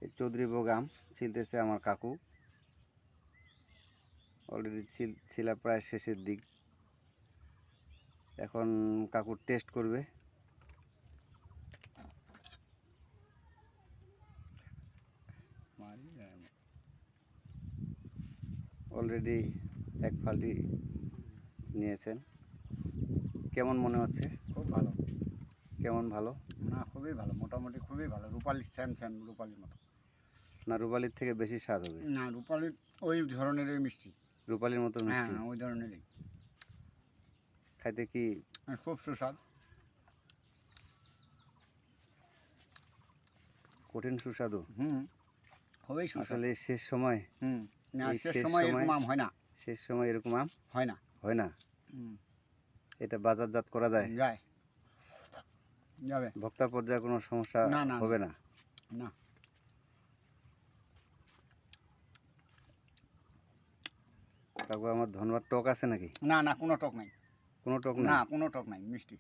এই চৌধুরীভোগ আম ছিলতেছে আমার কাকু। অলরেডি ছিলা প্রায় শেষের দিক। এখন কাকু টেস্ট করবে। অলরেডি এক ফালটি নিয়েছেন। কেমন মনে হচ্ছে? খুব ভালো। কেমন ভালো? না, খুবই ভালো, মোটামুটি খুবই ভালো। রূপালির সেম রূপালির মতো। না, রূপালির থেকে বেশি স্বাদ হবে? না, রূপালির ওই ধরনেরই মিষ্টি। রূপালির মতো মিষ্টি? হ্যাঁ, ওই ধরনেরই। খাইতে কি খুব সুস্বাদ। কঠিন সুস্বাদু? খুবই সুস্বাদ। আসলে শেষ সময়, না, এই শেষ সময় এরকম আম হয় না। শেষ সময় এরকম আম হয় না। হয় না? এটা বাজারজাত করা যায়? যায়, যাবে। ভোক্তা পর্যায়ে কোনো সমস্যা হবে না? না। কাকু আমার ধন্যবাদ। টক আছে নাকি? না না, কোনো টক নাই। কোনো টক না, নাই? কোনো টক নাই, মিষ্টি।